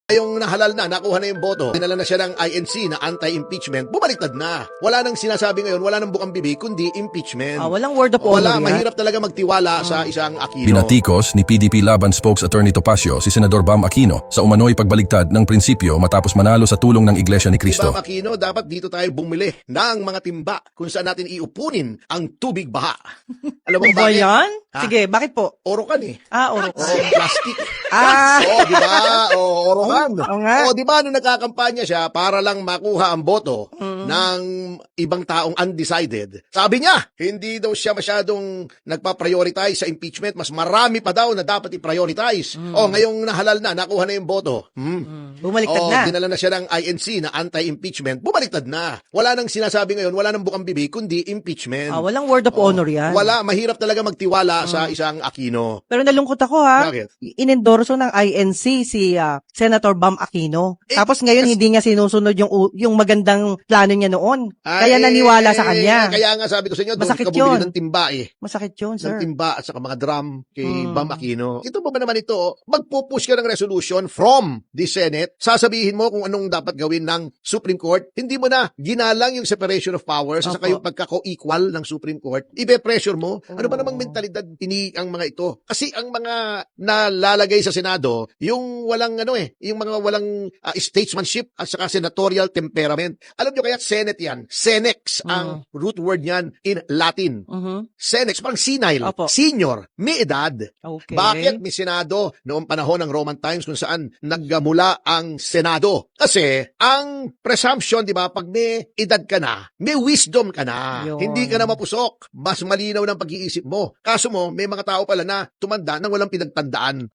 Yung nahalal na, nakuha na yung boto, dinala na siya ng INC na anti-impeachment, bumaliktad na. Wala nang sinasabi ngayon, wala nang bukang bibig, kundi impeachment. Walang word of honor Wala, yan. mahirap talaga magtiwala sa isang Aquino. Pinatikos ni PDP Laban Spokes Attorney Topacio si Senador Bam Aquino sa umano'y pagbaligtad ng prinsipyo matapos manalo sa tulong ng Iglesia ni Cristo. Bam Aquino, dapat dito tayo bumili ng mga timba kung saan natin iupunin ang tubig baha. Alam mo Ba bakit? yan? Ha? Sige, bakit po? Orokan eh. Oro. Plastic. Ah. Di ba? Orokan. Oo nga. Di ba nung nagkakampanya siya para lang makuha ang boto ng ibang taong undecided, sabi niya, hindi daw siya masyadong nagpa-prioritize sa impeachment, mas marami pa daw na dapat i-prioritize. Ngayong nahalal na, nakuha na yung boto. Bumaliktad na. Dinala na siya ng INC na anti-impeachment, bumaliktad na. Wala nang sinasabi ngayon, wala nang bukang bibig, kundi impeachment. Walang word of honor yan. Wala, mahirap talaga magtiwala sa isang Aquino. Pero nalungkot ako ha. Bakit? Inendorso ng INC si Senator Bam Aquino. Tapos ngayon hindi niya sinusunod yung magandang plano niya noon. Kaya naniwala sa kanya. Kaya nga sabi ko sa inyo, doon Masakit ka bumili yun. ng timba eh. Masakit yun, sir. Ng timba at saka mga drum kay Bam Aquino. Ito ba naman ito? Magpupush ka ng resolution from the Senate. Sasabihin mo kung anong dapat gawin ng Supreme Court. Hindi mo na ginalang yung separation of powers at saka yung pagkako-equal ng Supreme Court. Ibe-pressure mo. Ano ba namang mentalidad ang mga ito? Kasi ang mga nalalagay sa Senado, yung walang yung mga walang statesmanship at saka senatorial temperament. Alam nyo kaya Senate yan. Senex ang root word niyan in Latin. Senex, parang senile, Opo. senior, may edad. Okay. Bakit may Senado noong panahon ng Roman times kung saan nagmula ang Senado? Kasi ang presumption, di ba, pag may edad ka na, may wisdom ka na. Yun. Hindi ka na mapusok. Mas malinaw ng pag-iisip mo. Kaso mo, may mga tao pala na tumanda nang walang pinagtandaan.